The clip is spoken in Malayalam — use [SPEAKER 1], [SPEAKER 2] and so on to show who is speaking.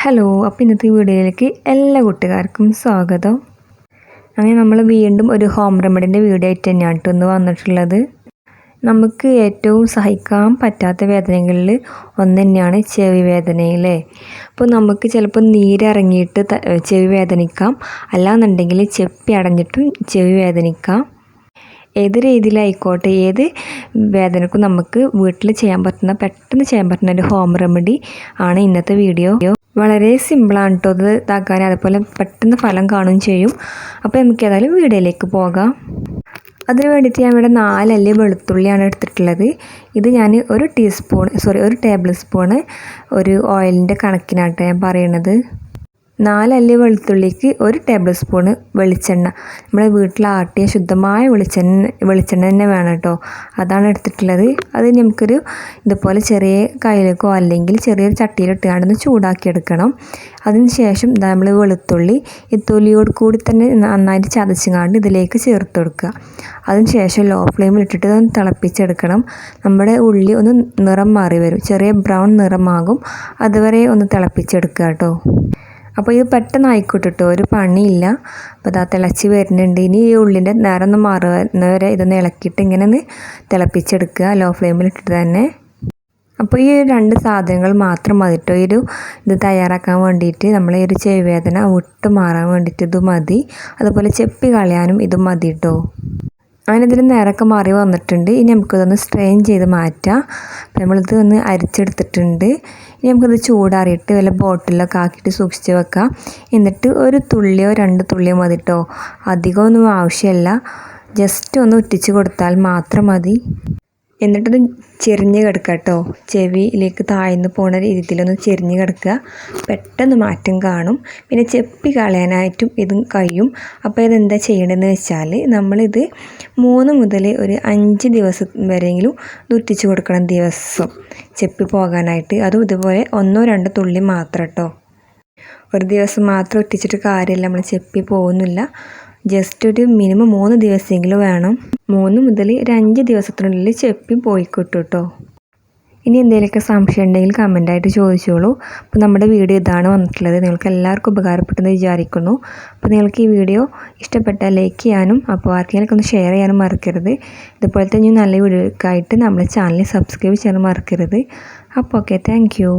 [SPEAKER 1] ഹലോ, അപ്പോൾ ഇന്നത്തെ വീഡിയോയിലേക്ക് എല്ലാ കൂട്ടുകാർക്കും സ്വാഗതം. അങ്ങനെ നമ്മൾ വീണ്ടും ഒരു ഹോം റെമഡിൻ്റെ വീഡിയോ ആയിട്ട് തന്നെയാണ് ഇന്ന് വന്നിട്ടുള്ളത്. നമുക്ക് ഏറ്റവും സഹിക്കാൻ പറ്റാത്ത വേദനകളിൽ ഒന്ന് തന്നെയാണ് ചെവി വേദനയിലെ. അപ്പോൾ നമുക്ക് ചിലപ്പോൾ നീരിറങ്ങിയിട്ട് ചെവി വേദനിക്കാം, അല്ലാന്നുണ്ടെങ്കിൽ ചെപ്പി അടഞ്ഞിട്ടും ചെവി വേദനിക്കാം. ഏത് രീതിയിലായിക്കോട്ടെ, ഏത് വേദനക്കും നമുക്ക് വീട്ടിൽ പെട്ടെന്ന് ചെയ്യാൻ പറ്റുന്ന ഒരു ഹോം റെമഡി ആണ് ഇന്നത്തെ വീഡിയോ. വളരെ സിമ്പിളാണ് കേട്ടോ ഇത് ഇതാക്കാൻ, അതുപോലെ പെട്ടെന്ന് ഫലം കാണുകയും ചെയ്യും. അപ്പോൾ നമുക്ക് ഏതായാലും വീഡിയോയിലേക്ക് പോകാം. അതിന് വേണ്ടിയിട്ട് ഞാൻ ഇവിടെ 4 അല്ലി വെളുത്തുള്ളിയാണ് എടുത്തിട്ടുള്ളത്. ഇത് ഞാൻ ഒരു ടേബിൾ സ്പൂണ് ഒരു ഓയിലിൻ്റെ കണക്കിനാട്ടോ ഞാൻ പറയണത്. 4 അല്ലി വെളുത്തുള്ളിക്ക് 1 ടേബിൾ സ്പൂണ് വെളിച്ചെണ്ണ, നമ്മുടെ വീട്ടിൽ ആട്ടിയ ശുദ്ധമായ വെളിച്ചെണ്ണ തന്നെ വേണം കേട്ടോ, അതാണ് എടുത്തിട്ടുള്ളത്. അത് നമുക്കൊരു ഇതുപോലെ ചെറിയ കയ്യിലേക്കോ അല്ലെങ്കിൽ ചെറിയൊരു ചട്ടിയിലിട്ടാണ്ടൊന്ന് ചൂടാക്കിയെടുക്കണം. അതിന് ശേഷം നമ്മൾ വെളുത്തുള്ളി ഈ തൊലിയോട് കൂടി തന്നെ നന്നായിട്ട് ചതച്ചുകാണ്ട് ഇതിലേക്ക് ചേർത്ത് കൊടുക്കുക. അതിന് ശേഷം ലോ ഫ്ലെയിമിൽ ഇട്ടിട്ട് ഒന്ന് തിളപ്പിച്ചെടുക്കണം. നമ്മുടെ ഉള്ളി ഒന്ന് നിറം മാറി വരും, ചെറിയ ബ്രൗൺ നിറമാകും, അതുവരെ ഒന്ന് തിളപ്പിച്ചെടുക്കുക കേട്ടോ. അപ്പോൾ ഇത് പെട്ടെന്ന് ആയിക്കോട്ടെ കേട്ടോ, ഒരു പണിയില്ല. അപ്പോൾ ഇതാ തിളച്ച് വരുന്നുണ്ട്. ഇനി ഈ ഉള്ളിൻ്റെ നിറം മാറുന്നവരെ ഇതൊന്ന് ഇളക്കിയിട്ട് ഇങ്ങനെ ഒന്ന് തിളപ്പിച്ചെടുക്കുക, ലോ ഫ്ലെയിമിലിട്ടിട്ട് തന്നെ. അപ്പോൾ ഈ 2 സാധനങ്ങൾ മാത്രം മതി കേട്ടോ ഇത് തയ്യാറാക്കാൻ വേണ്ടിയിട്ട്. നമ്മൾ ഈ ഒരു ചെവി വേദന വിട്ട് മാറാൻ വേണ്ടിയിട്ട് ഇത് മതി. അതുപോലെ ചെപ്പി കളയാനും ഇത് മതി കേട്ടോ. അങ്ങനെ ഇതിൽ നിറമൊക്കെ മാറി വന്നിട്ടുണ്ട്. ഇനി നമുക്കിതൊന്ന് സ്ട്രെയിൻ ചെയ്ത് മാറ്റാം. അപ്പോൾ നമ്മളിത് ഒന്ന് അരിച്ചെടുത്തിട്ടുണ്ട്. ഇനി നമുക്കിത് ചൂടാറിയിട്ട് വല്ല ബോട്ടിലൊക്കെ ആക്കിയിട്ട് സൂക്ഷിച്ച് വെക്കാം. എന്നിട്ട് ഒരു തുള്ളിയോ 2 തുള്ളിയോ മതി കേട്ടോ, അധികമൊന്നും ആവശ്യമില്ല. ജസ്റ്റ് ഒന്ന് ഉറ്റിച്ച് കൊടുത്താൽ മാത്രം മതി. എന്നിട്ടത് ചെരിഞ്ഞ് കിടക്കുക കേട്ടോ, ചെവിയിലേക്ക് താഴ്ന്നു പോണ രീതിയിലൊന്ന് ചെരിഞ്ഞ് കിടക്കുക. പെട്ടെന്ന് മാറ്റം കാണും. പിന്നെ ചെപ്പി കളയാനായിട്ടും ഇതും കഴിയും. അപ്പോൾ ഇതെന്താ ചെയ്യണമെന്ന് വെച്ചാൽ, നമ്മളിത് 3 മുതൽ ഒരു 5 ദിവസം വരെയെങ്കിലും ഉറ്റിച്ച് കൊടുക്കണം ദിവസം, ചെപ്പി പോകാനായിട്ട്. അതും ഇതുപോലെ 1-2 തുള്ളി മാത്രം കേട്ടോ. ഒരു ദിവസം മാത്രം ഒറ്റിച്ചിട്ട് കാര്യമില്ല, നമ്മൾ ചെപ്പി പോകുന്നില്ല. ജസ്റ്റ് ഒരു മിനിമം 3 ദിവസമെങ്കിലും വേണം. 3 മുതൽ ഒരു 5 ദിവസത്തിനുള്ളിൽ ചെപ്പി പോയിക്കിട്ടും കേട്ടോ. ഇനി എന്തെങ്കിലുമൊക്കെ സംശയം ഉണ്ടെങ്കിൽ കമൻറ്റായിട്ട് ചോദിച്ചോളൂ. അപ്പോൾ നമ്മുടെ വീഡിയോ ഇതാണ് വന്നിട്ടുള്ളത്. നിങ്ങൾക്ക് എല്ലാവർക്കും ഉപകാരപ്പെട്ടെന്ന് വിചാരിക്കുന്നു. അപ്പോൾ നിങ്ങൾക്ക് ഈ വീഡിയോ ഇഷ്ടപ്പെട്ടാൽ ലൈക്ക് ചെയ്യാനും അപ്പോൾ ആർക്കെങ്കിലും ഒന്ന് ഷെയർ ചെയ്യാനും മറക്കരുത്. ഇതുപോലത്തെ ഇനി നല്ല വീഡിയോക്കായിട്ട് നമ്മുടെ ചാനൽ സബ്സ്ക്രൈബ് ചെയ്യാനും മറക്കരുത്. അപ്പോൾ ഓക്കെ, താങ്ക് യു.